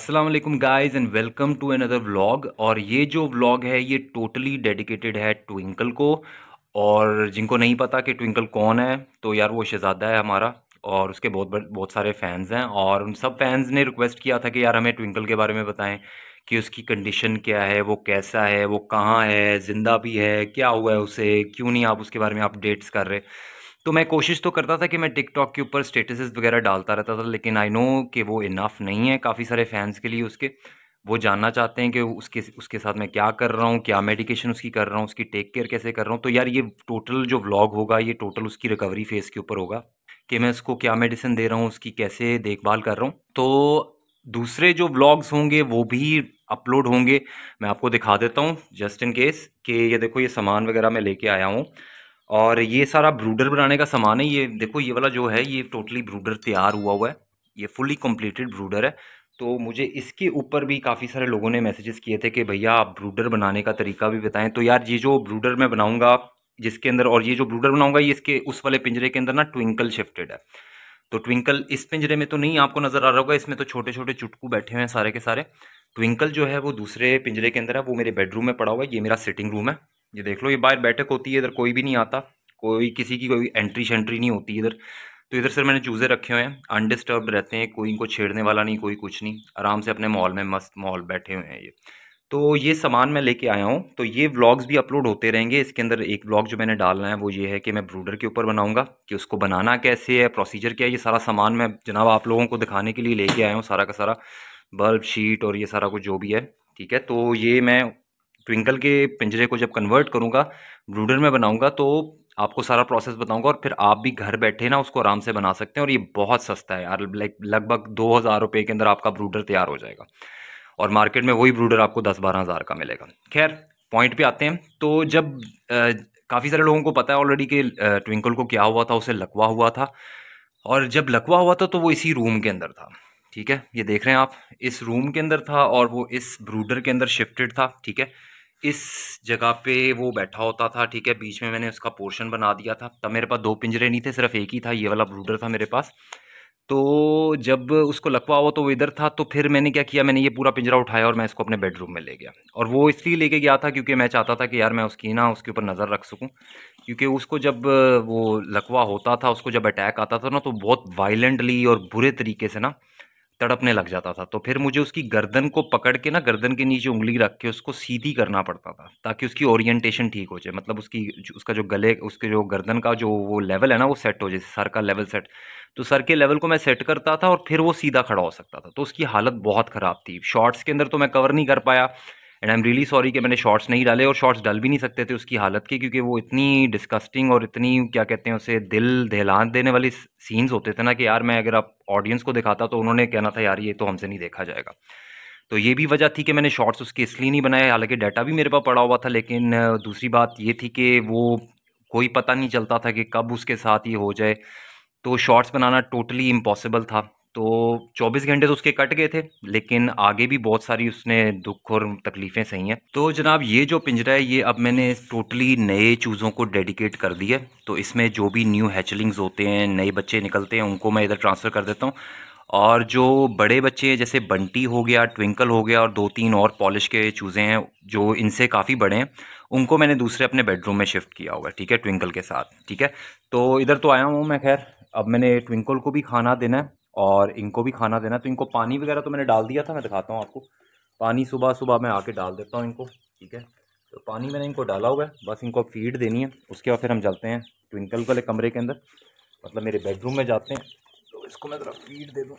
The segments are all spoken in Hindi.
अस्सलाम वालेकुम guys and welcome to another vlog. और ये जो व्लॉग है ये टोटली डेडिकेटेड है ट्विंकल को। और जिनको नहीं पता कि ट्विंकल कौन है, तो यार वो शहज़ादा है हमारा और उसके बहुत सारे फैंस हैं। और उन सब फैंस ने रिक्वेस्ट किया था कि यार हमें ट्विंकल के बारे में बताएं कि उसकी कंडीशन क्या है, वो कैसा है, वो कहाँ है, ज़िंदा भी है, क्या हुआ है उसे, क्यों नहीं आप उसके बारे में अपडेट्स कर रहे। तो मैं कोशिश तो करता था कि मैं टिकटॉक के ऊपर स्टेटसेस वगैरह डालता रहता था, लेकिन आई नो कि वो इनफ नहीं है काफ़ी सारे फैंस के लिए उसके। वो जानना चाहते हैं कि उसके उसके साथ मैं क्या कर रहा हूँ, क्या मेडिकेशन उसकी कर रहा हूँ, उसकी टेक केयर कैसे कर रहा हूँ। तो यार ये टोटल जो व्लॉग होगा ये टोटल उसकी रिकवरी फेज़ के ऊपर होगा कि मैं उसको क्या मेडिसिन दे रहा हूँ, उसकी कैसे देखभाल कर रहा हूँ। तो दूसरे जो व्लॉग्स होंगे वो भी अपलोड होंगे। मैं आपको दिखा देता हूँ जस्ट इन केस कि ये देखो ये सामान वगैरह मैं लेके आया हूँ। और ये सारा ब्रूडर बनाने का सामान है। ये देखो ये वाला जो है ये टोटली ब्रूडर तैयार हुआ हुआ है। ये फुली कंप्लीटेड ब्रूडर है। तो मुझे इसके ऊपर भी काफ़ी सारे लोगों ने मैसेजेस किए थे कि भैया आप ब्रूडर बनाने का तरीका भी बताएं। तो यार ये जो ब्रूडर मैं बनाऊंगा जिसके अंदर, और ये जो ब्रूडर बनाऊंगा ये इसके उस वाले पिंजरे के अंदर ना ट्विंकल शिफ्टेड है। तो ट्विंकल इस पिंजरे में तो नहीं आपको नज़र आ रहा होगा, इसमें तो छोटे छोटे चुटकू बैठे हुए हैं सारे के सारे। ट्विंकल जो है वो दूसरे पिंजरे के अंदर है, वो मेरे बेडरूम में पड़ा हुआ है। ये मेरा सिटिंग रूम है। ये देख लो, ये बाहर बैठक होती है, इधर कोई भी नहीं आता, कोई किसी की कोई एंट्री शेंट्री नहीं होती इधर। तो इधर से मैंने चूज़े रखे हुए हैं, अनडिस्टर्ब्ड रहते हैं, कोई इनको छेड़ने वाला नहीं, कोई कुछ नहीं, आराम से अपने मॉल में मस्त मॉल बैठे हुए हैं ये। तो ये सामान मैं लेके आया हूँ, तो ये व्लॉग्स भी अपलोड होते रहेंगे। इसके अंदर एक व्लॉग जो मैंने डालना है वो ये है कि मैं ब्रूडर के ऊपर बनाऊंगा कि उसको बनाना कैसे है, प्रोसीजर क्या है। ये सारा सामान मैं जनाब आप लोगों को दिखाने के लिए लेके आया हूँ, सारा का सारा बल्ब शीट और ये सारा कुछ जो भी है। ठीक है, तो ये मैं ट्विंकल के पिंजरे को जब कन्वर्ट करूँगा, ब्रूडर में बनाऊंगा, तो आपको सारा प्रोसेस बताऊंगा और फिर आप भी घर बैठे ना उसको आराम से बना सकते हैं। और ये बहुत सस्ता है यार, लाइक लगभग 2,000 रुपये के अंदर आपका ब्रूडर तैयार हो जाएगा। और मार्केट में वही ब्रूडर आपको 10-12 हज़ार का मिलेगा। खैर, पॉइंट पे आते हैं। तो जब काफ़ी सारे लोगों को पता है ऑलरेडी कि ट्विंकल को क्या हुआ था, उसे लकवा हुआ था। और जब लकवा हुआ था तो वो इसी रूम के अंदर था। ठीक है, ये देख रहे हैं आप, इस रूम के अंदर था और वो इस ब्रूडर के अंदर शिफ्टेड था। ठीक है, इस जगह पे वो बैठा होता था। ठीक है, बीच में मैंने उसका पोर्शन बना दिया था। तब मेरे पास दो पिंजरे नहीं थे, सिर्फ एक ही था, ये वाला ब्रूडर था मेरे पास। तो जब उसको लकवा हुआ तो वो इधर था। तो फिर मैंने क्या किया, मैंने ये पूरा पिंजरा उठाया और मैं इसको अपने बेडरूम में ले गया। और वो इसलिए लेके गया था क्योंकि मैं चाहता था कि यार मैं उसकी ना उसके ऊपर नज़र रख सकूं। क्योंकि उसको जब वो लकवा होता था, उसको जब अटैक आता था ना, तो बहुत वायलेंटली और बुरे तरीके से ना तड़पने लग जाता था। तो फिर मुझे उसकी गर्दन को पकड़ के ना, गर्दन के नीचे उंगली रख के उसको सीधी करना पड़ता था ताकि उसकी ओरिएंटेशन ठीक हो जाए। मतलब उसका जो गले, उसके जो गर्दन का जो वो लेवल है ना वो सेट हो जाए, सर का लेवल सेट। तो सर के लेवल को मैं सेट करता था और फिर वो सीधा खड़ा हो सकता था। तो उसकी हालत बहुत ख़राब थी। शॉर्ट्स के अंदर तो मैं कवर नहीं कर पाया, and I am really sorry कि मैंने शॉर्ट्स नहीं डाले, और शॉर्ट्स डाल भी नहीं सकते थे उसकी हालत के, क्योंकि वो इतनी डिस्कस्टिंग और इतनी क्या कहते हैं उसे, दिल दहला देने वाली सीन्स होते थे ना कि यार मैं अगर आप ऑडियंस को दिखाता तो उन्होंने कहना था यार ये तो हमसे नहीं देखा जाएगा। तो ये भी वजह थी कि मैंने शॉर्ट्स उसके इसलिए नहीं बनाए, हालांकि डाटा भी मेरे पास पड़ा हुआ था। लेकिन दूसरी बात ये थी कि वो कोई पता नहीं चलता था कि कब उसके साथ ये हो जाए। तो शॉर्ट्स बनाना टोटली इम्पॉसिबल था। तो 24 घंटे तो उसके कट गए थे, लेकिन आगे भी बहुत सारी उसने दुख और तकलीफ़ें सही हैं। तो जनाब ये जो पिंजरा है ये अब मैंने टोटली नए चूज़ों को डेडिकेट कर दिया है। तो इसमें जो भी न्यू हैचलिंग्स होते हैं, नए बच्चे निकलते हैं, उनको मैं इधर ट्रांसफ़र कर देता हूँ। और जो बड़े बच्चे हैं जैसे बंटी हो गया, ट्विंकल हो गया, और 2-3 और पॉलिश के चूज़े हैं जो इनसे काफ़ी बड़े हैं, उनको मैंने दूसरे अपने बेडरूम में शिफ्ट किया हुआ है। ठीक है, ट्विंकल के साथ। ठीक है, तो इधर तो आया हूँ मैं। खैर, अब मैंने ट्विंकल को भी खाना देना है और इनको भी खाना देना है। तो इनको पानी वगैरह तो मैंने डाल दिया था, मैं दिखाता हूँ आपको। पानी सुबह सुबह मैं आके डाल देता हूँ इनको। ठीक है, तो पानी मैंने इनको डाला हुआ है, बस इनको फीड देनी है। उसके बाद फिर हम चलते हैं ट्विंकल वाले कमरे के अंदर, मतलब मेरे बेडरूम में जाते हैं। तो इसको मैं ज़रा फीड दे दूँ,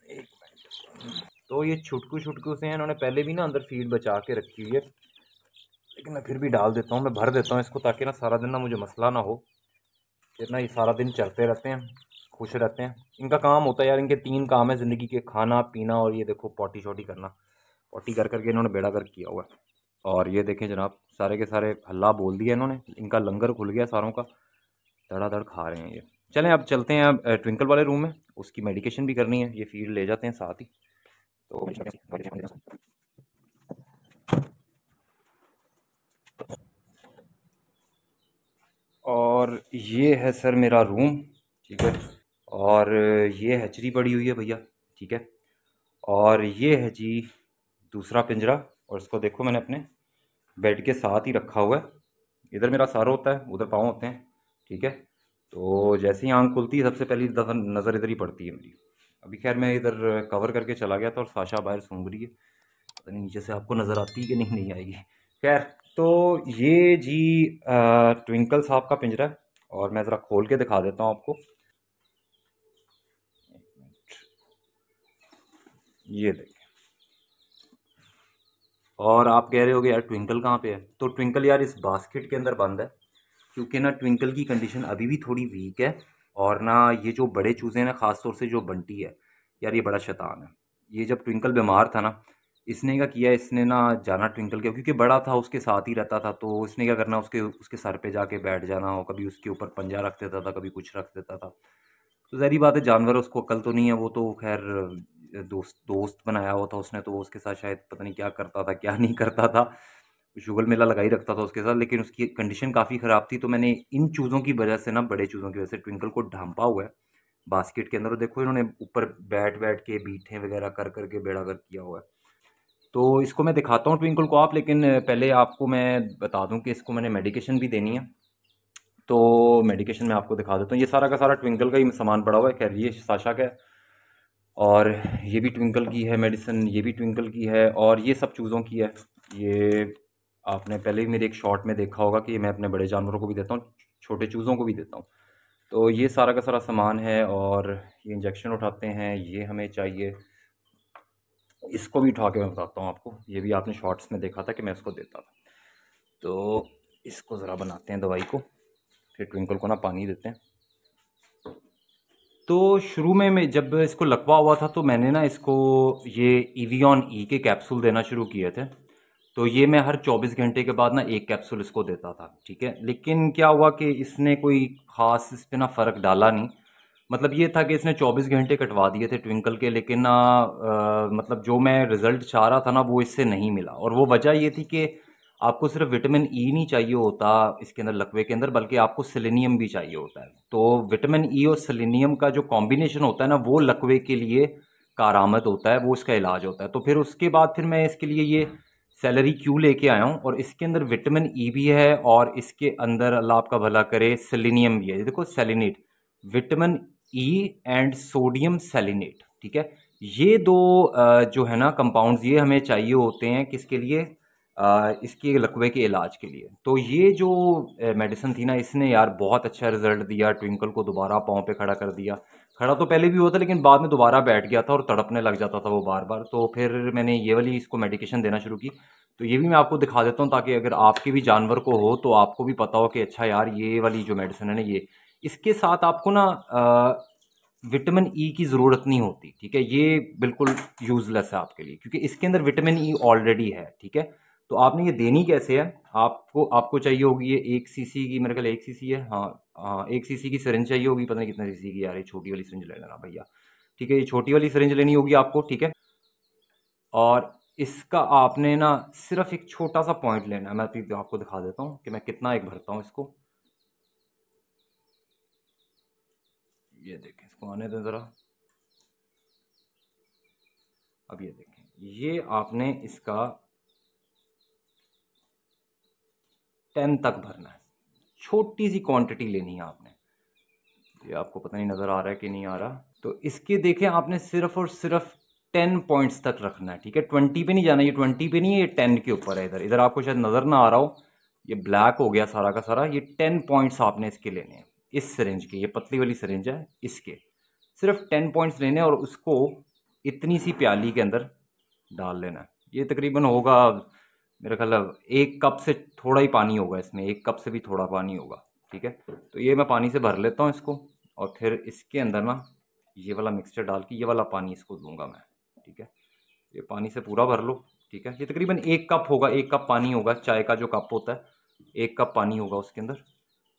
एक मिनट। तो ये छुटकू छुटकू से हैं, इन्होंने पहले भी ना अंदर फीड बचा के रखी हुई है, लेकिन मैं फिर भी डाल देता हूँ, मैं भर देता हूँ इसको, ताकि ना सारा दिन ना मुझे मसला ना हो। फिर ना ये सारा दिन चलते रहते हैं, खुश रहते हैं। इनका काम होता है यार, इनके 3 काम है ज़िंदगी के, खाना पीना और ये देखो पॉटी शॉटी करना। पॉटी कर करके इन्होंने बेड़ा गर्क किया हुआ है। और ये देखें जनाब, सारे के सारे हल्ला बोल दिया इन्होंने, इनका लंगर खुल गया सारों का, धड़ाधड़ खा रहे हैं ये। चलें अब चलते हैं अब ट्विंकल वाले रूम में, उसकी मेडिकेशन भी करनी है, ये फीड ले जाते हैं साथ ही। तो और ये है सर मेरा रूम। ठीक है, और ये हैचरी पड़ी हुई है भैया। ठीक है, और ये है जी दूसरा पिंजरा, और इसको देखो मैंने अपने बेड के साथ ही रखा हुआ है। इधर मेरा सर होता है, उधर पाँव होते हैं, ठीक है। तो जैसे ही आंख खुलती है सबसे पहली दफ़ा नज़र इधर ही पड़ती है मेरी। अभी खैर मैं इधर कवर करके चला गया था और साशा बाहर सूंघ रही है, पता नहीं नीचे से आपको नज़र आती है कि नहीं, नहीं आएगी। खैर, तो ये जी ट्विंकल साहब का पिंजरा है, और मैं ज़रा खोल के दिखा देता हूँ आपको। ये देखें। और आप कह रहे होगे यार ट्विंकल कहाँ पे है, तो ट्विंकल यार इस बास्केट के अंदर बंद है, क्योंकि ना ट्विंकल की कंडीशन अभी भी थोड़ी वीक है। और ना ये जो बड़े चूज़े हैं ना, ख़ास तौर से जो बंटी है यार, ये बड़ा शैतान है। ये जब ट्विंकल बीमार था ना, इसने क्या किया, इसने ना जाना ट्विंकल के, क्योंकि बड़ा था उसके साथ ही रहता था, तो इसने क्या करना, उसके उसके सर पे जाके बैठ जाना, और कभी उसके ऊपर पंजा रख देता था, कभी कुछ रख देता था। तो ज़ाहिर बात है जानवर, उसको अक्ल तो नहीं है, वो तो खैर दोस्त दोस्त बनाया हुआ था उसने, तो वो उसके साथ शायद पता नहीं क्या करता था क्या नहीं करता था, शुगल मेला लगा ही रखता था उसके साथ। लेकिन उसकी कंडीशन काफ़ी ख़राब थी, तो मैंने इन चूज़ों की वजह से ना, बड़े चूज़ों की वजह से ट्विंकल को ढांपा हुआ है बास्केट के अंदर। और देखो इन्होंने ऊपर बैठ बैठ के बीठे वगैरह कर करके बेड़ा गर्क किया हुआ है। तो इसको मैं दिखाता हूँ ट्विंकल को आप, लेकिन पहले आपको मैं बता दूँ कि इसको मैंने मेडिकेशन भी देनी है। तो मेडिकेशन मैं आपको दिखा देता हूँ। ये सारा का सारा ट्विंकल का ही सामान पड़ा हुआ है। खैर ये साशा का है, और ये भी ट्विंकल की है मेडिसिन, ये भी ट्विंकल की है, और ये सब चूज़ों की है। ये आपने पहले भी मेरे एक शॉर्ट में देखा होगा कि मैं अपने बड़े जानवरों को भी देता हूँ, छोटे चूज़ों को भी देता हूँ। तो ये सारा का सारा सामान है, और ये इंजेक्शन उठाते हैं, ये हमें चाहिए। इसको भी उठा के मैं बताता हूँ आपको, ये भी आपने शॉर्ट्स में देखा था कि मैं इसको देता था। तो इसको ज़रा बनाते हैं दवाई को, फिर ट्विंकल को ना पानी देते हैं। तो शुरू में मैं जब इसको लकवा हुआ था, तो मैंने ना इसको ये इवियन ई के कैप्सूल देना शुरू किए थे। तो ये मैं हर 24 घंटे के बाद ना एक कैप्सूल इसको देता था, ठीक है। लेकिन क्या हुआ कि इसने कोई ख़ास इस पे ना फ़र्क डाला नहीं। मतलब ये था कि इसने 24 घंटे कटवा दिए थे ट्विंकल के, लेकिन ना मतलब जो मैं रिज़ल्ट चाह रहा था ना, वो इससे नहीं मिला। और वो वजह ये थी कि आपको सिर्फ विटामिन ई नहीं चाहिए होता इसके अंदर, लकवे के अंदर, बल्कि आपको सेलेनियम भी चाहिए होता है। तो विटामिन ई और सेलेनियम का जो कॉम्बिनेशन होता है ना, वो लकवे के लिए कारआमद होता है, वो इसका इलाज होता है। तो फिर उसके बाद फिर मैं इसके लिए ये सेलरी क्यू लेके आया हूँ, और इसके अंदर विटामिन ई भी है, और इसके अंदर अल्लाह आपका भला करे सेलेनियम भी है। ये देखो सेलिनेट, विटामिन ई एंड सोडियम सेलिनेट, ठीक है। ये दो जो है ना कंपाउंड्स, ये हमें चाहिए होते हैं किसके लिए, इसके लकवे के इलाज के लिए। तो ये जो मेडिसिन थी ना, इसने यार बहुत अच्छा रिजल्ट दिया, ट्विंकल को दोबारा पाँव पे खड़ा कर दिया। खड़ा तो पहले भी हुआ था, लेकिन बाद में दोबारा बैठ गया था और तड़पने लग जाता था वो बार बार। तो फिर मैंने ये वाली इसको मेडिकेशन देना शुरू की। तो ये भी मैं आपको दिखा देता हूँ, ताकि अगर आपके भी जानवर को हो तो आपको भी पता हो कि अच्छा यार ये वाली जो मेडिसिन है ना, ये इसके साथ आपको ना विटामिन ई की ज़रूरत नहीं होती, ठीक है। ये बिल्कुल यूज़लेस है आपके लिए, क्योंकि इसके अंदर विटामिन ई ऑलरेडी है, ठीक है। तो आपने ये देनी कैसे है, आपको आपको चाहिए होगी ये 1 सीसी की, मेरे ख्याल 1 सीसी है, हाँ हाँ 1 सीसी की सिरिंज चाहिए होगी, पता नहीं कितने सीसी की यार, ये छोटी वाली सिरिंज ले लेना भैया, ठीक है। ये छोटी वाली सिरिंज लेनी होगी आपको, ठीक है। और इसका आपने ना सिर्फ एक छोटा सा पॉइंट लेना है। मैं अभी आपको दिखा देता हूँ कि मैं कितना एक भरता हूँ इसको। ये देखें, इसको आने दें ज़रा। अब ये देखें, ये आपने इसका 10 तक भरना है, छोटी सी क्वांटिटी लेनी है आपने। ये आपको पता नहीं नज़र आ रहा है कि नहीं आ रहा। तो इसके देखें आपने सिर्फ और सिर्फ 10 पॉइंट्स तक रखना है, ठीक है। 20 पे नहीं जाना, ये 20 पे नहीं है, ये 10 के ऊपर है। इधर इधर आपको शायद नज़र ना आ रहा हो, ये ब्लैक हो गया सारा का सारा। ये 10 पॉइंट्स आपने इसके लेने हैं, इस सिरिंज के, ये पतली वाली सिरिंज है, इसके सिर्फ 10 पॉइंट्स लेने हैं, और उसको इतनी सी प्याली के अंदर डाल लेना है। ये तकरीबन होगा मेरा ख्याल 1 कप से थोड़ा ही पानी होगा इसमें, 1 कप से भी थोड़ा पानी होगा, ठीक है। तो ये मैं पानी से भर लेता हूँ इसको, और फिर इसके अंदर ना ये वाला मिक्सचर डाल के ये वाला पानी इसको दूंगा मैं, ठीक है। ये पानी से पूरा भर लो, ठीक है। ये तकरीबन 1 कप होगा, 1 कप पानी होगा, चाय का जो कप होता है 1 कप पानी होगा उसके अंदर।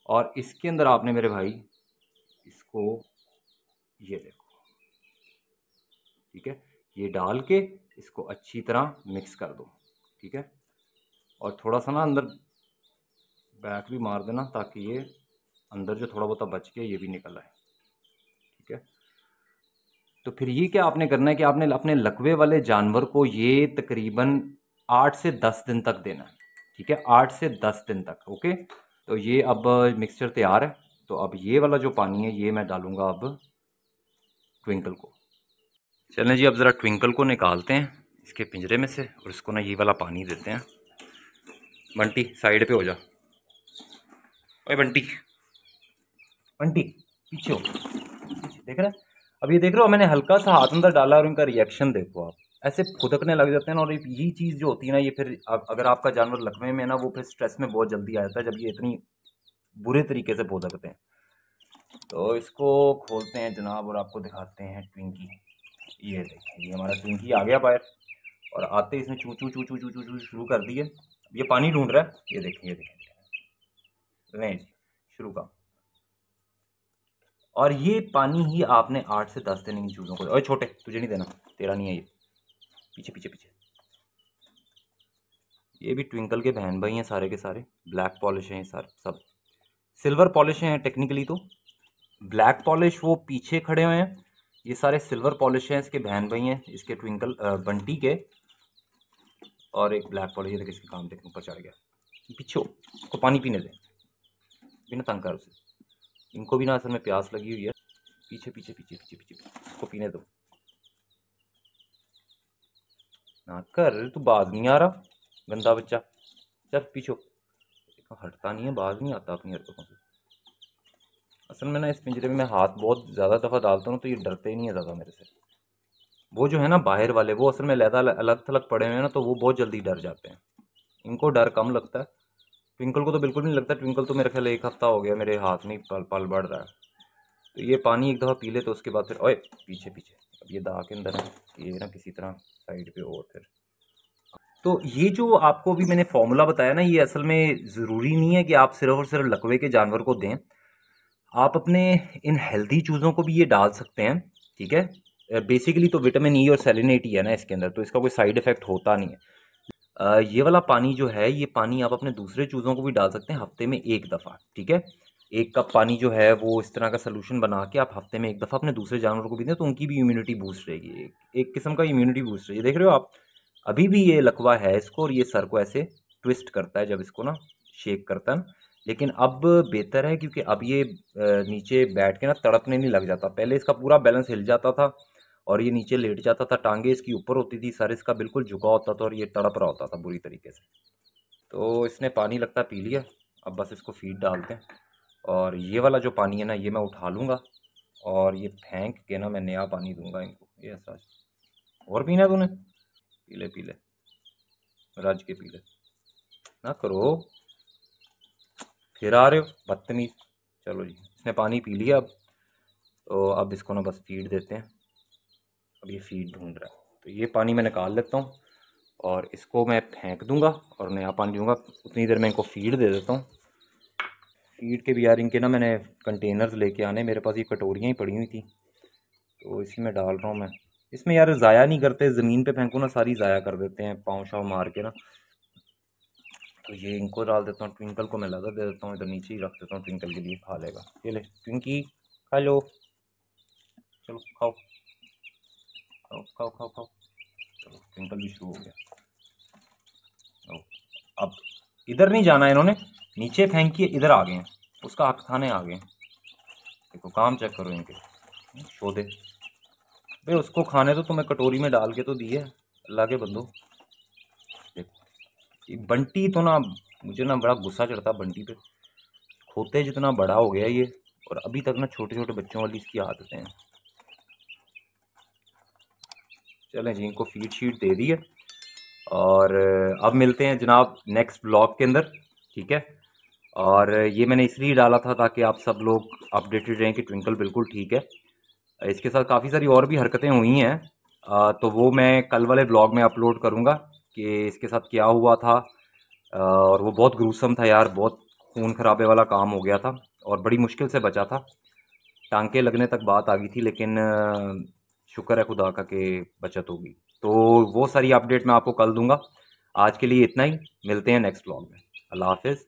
और इसके अंदर आपने मेरे भाई इसको, ये देखो, ठीक है, ये डाल के इसको अच्छी तरह मिक्स कर दो, ठीक है। और थोड़ा सा ना अंदर बैक भी मार देना, ताकि ये अंदर जो थोड़ा बहुत बच के ये भी निकल आए, ठीक है। तो फिर ये क्या आपने करना है कि आपने अपने लकवे वाले जानवर को ये तकरीबन 8 से 10 दिन तक देना है। ठीक है, 8 से 10 दिन तक। ओके, तो ये अब मिक्सचर तैयार है। तो अब ये वाला जो पानी है ये मैं डालूंगा अब ट्विंकल को। चलें जी, अब ज़रा ट्विंकल को निकालते हैं इसके पिंजरे में से और इसको ना ये वाला पानी देते हैं। बंटी साइड पे हो जा। ओए बंटी, बंटी पीछे हो, पीछे देख रहे हैं। अब ये देख रहे हो, मैंने हल्का सा हाथ अंदर डाला और इनका रिएक्शन देखो आप, ऐसे फुदकने लग जाते हैं ना। और यही चीज़ जो होती है ना, ये फिर अगर आपका जानवर लकवे में ना, वो फिर स्ट्रेस में बहुत जल्दी आ जाता है जब ये इतनी बुरे तरीके से फुदकते हैं। तो इसको खोलते हैं जनाब और आपको दिखाते हैं ट्विंकी। ये देखिए, ये हमारा ट्विंकी आ गया बाहर और आते ही इसने चू चू चू चू चू चू चू शुरू कर दिए। ये पानी ढूंढ रहा है, ये देखिए, ये देखिए, नहीं जी, शुरू का। और ये पानी ही आपने 8 से 10 दिन इन चूज़ों को। ओए छोटे, तुझे नहीं देना, तेरा नहीं है ये। पीछे पीछे पीछे। ये भी ट्विंकल के बहन भाई हैं सारे के सारे। ब्लैक पॉलिश हैं ये सारे, सब सिल्वर पॉलिश हैं टेक्निकली तो। ब्लैक पॉलिश वो पीछे खड़े हुए हैं, ये सारे सिल्वर पॉलिश हैं, इसके बहन भाई हैं इसके ट्विंकल बंटी के। और एक ब्लैक पॉलिश, ये देखिए इसके काम देखने ऊपर चढ़ गया। पीछे उसको पानी पीने दे, बिना तंग कर उसे। इनको भी ना असल में प्यास लगी हुई है। पीछे पीछे पीछे पीछे पीछे, उसको पीने दो ना कर। तू बाज नहीं आ रहा गंदा बच्चा, चल पीछे। हटता नहीं है, बाज नहीं आता अपनी हरकतों से। असल में ना इस पिंजरे में मैं हाथ बहुत ज़्यादा दफ़ा डालता हूँ तो ये डरते ही नहीं है ज़्यादा मेरे से। वो जो है ना बाहर वाले, वो असल में लहदा अलग थलग पड़े हुए हैं ना, तो वो बहुत जल्दी डर जाते हैं। इनको डर कम लगता है। ट्विंकल को तो बिल्कुल नहीं लगता। ट्विंकल तो मेरे ख्याल 1 हफ्ता हो गया मेरे हाथ में पल पल बढ़ रहा है। तो ये पानी एक दफ़ा पी ले तो उसके बाद फिर, ओए पीछे पीछे, अब ये दाग के अंदर है, ये ना किसी तरह साइड पे और फिर। तो ये जो आपको भी मैंने फॉर्मूला बताया ना, ये असल में ज़रूरी नहीं है कि आप सिर्फ और सिर्फ लकवे के जानवर को दें। आप अपने इन हेल्दी चूज़ों को भी ये डाल सकते हैं। ठीक है, बेसिकली तो विटामिन ई और सेलिनेट ही है ना इसके अंदर, तो इसका कोई साइड इफ़ेक्ट होता नहीं है। ये वाला पानी जो है, ये पानी आप अपने दूसरे चूज़ों को भी डाल सकते हैं हफ्ते में 1 दफ़ा। ठीक है, 1 कप पानी जो है वो इस तरह का सोल्यूशन बना के आप हफ्ते में 1 दफ़ा अपने दूसरे जानवरों को भी दें तो उनकी भी इम्यूनिटी बूस्ट रहेगी। एक किस्म का इम्यूनिटी बूस्ट है। ये देख रहे हो आप, अभी भी ये लकवा है इसको और ये सर को ऐसे ट्विस्ट करता है जब इसको ना शेक करता है ना। लेकिन अब बेहतर है क्योंकि अब ये नीचे बैठ के ना तड़पने नहीं लग जाता। पहले इसका पूरा बैलेंस हिल जाता था और ये नीचे लेट जाता था, टांगे इसकी ऊपर होती थी, सर इसका बिल्कुल झुका होता था और ये तड़प रहा होता था बुरी तरीके से। तो इसने पानी लगता पी लिया। अब बस इसको फीड डालते हैं और ये वाला जो पानी है ना, ये मैं उठा लूँगा और ये फेंक के ना मैं नया पानी दूंगा इनको। ये ऐसा और पीना तूने, पी ले पी ले, रज के पी ले, ना करो, फिर आ रहे हो बदतमीज। चलो जी, इसने पानी पी लिया। अब तो अब इसको ना बस फीड देते हैं। अब ये फीड ढूंढ रहा है तो ये पानी मैं निकाल लेता हूँ और इसको मैं फेंक दूंगा और नया पानी दूंगा। उतनी देर में इनको फीड दे देता हूँ। फीड के भी यार इनके ना मैंने कंटेनर्स लेके आने, मेरे पास ये कटोरियाँ ही पड़ी हुई थी तो इसी में डाल रहा हूँ मैं। इसमें यार ज़ाया नहीं करते, ज़मीन पे फेंको ना सारी ज़ाया कर देते हैं पाँव शाव मार के ना। तो ये इनको डाल देता हूँ। ट्विंकल को मैं लगा दे देता हूँ, इधर नीचे ही रख देता हूँ, ट्विंकल के लिए खा लेगा। ये ले ट्विंकी, खा लो, चलो खाओ खाओ खाओ खाओ खाओ। चलो ट्विंकल भी शुरू हो गया। अब इधर नहीं जाना है इन्होंने, नीचे फेंकिए, इधर आ गए हैं, उसका हक खाने आ गए हैं। देखो काम चेक करो इनके, शोधे भाई उसको खाने तो तुम्हें कटोरी में डाल के तो दिए अल्लाह के बंदो। देखो ये बंटी तो ना, मुझे ना बड़ा गुस्सा चढ़ता बंटी पे। खोते जितना बड़ा हो गया ये और अभी तक ना छोटे छोटे बच्चों वाली इसकी आदतें हैं। चलें जी, इनको फीड शीट दे दी है और अब मिलते हैं जनाब नेक्स्ट ब्लॉग के अंदर। ठीक है, और ये मैंने इसलिए डाला था ताकि आप सब लोग अपडेटेड रहें कि ट्विंकल बिल्कुल ठीक है। इसके साथ काफ़ी सारी और भी हरकतें हुई हैं, तो वो मैं कल वाले ब्लॉग में अपलोड करूँगा कि इसके साथ क्या हुआ था। और वो बहुत ग्रूसम था यार, बहुत खून खराबे वाला काम हो गया था और बड़ी मुश्किल से बचा था। टांके लगने तक बात आ गई थी लेकिन शुक्र है खुदा का कि बचत होगी। तो वो सारी अपडेट मैं आपको कल दूंगा। आज के लिए इतना ही, मिलते हैं नेक्स्ट ब्लॉग में। अल्लाह हाफिज़।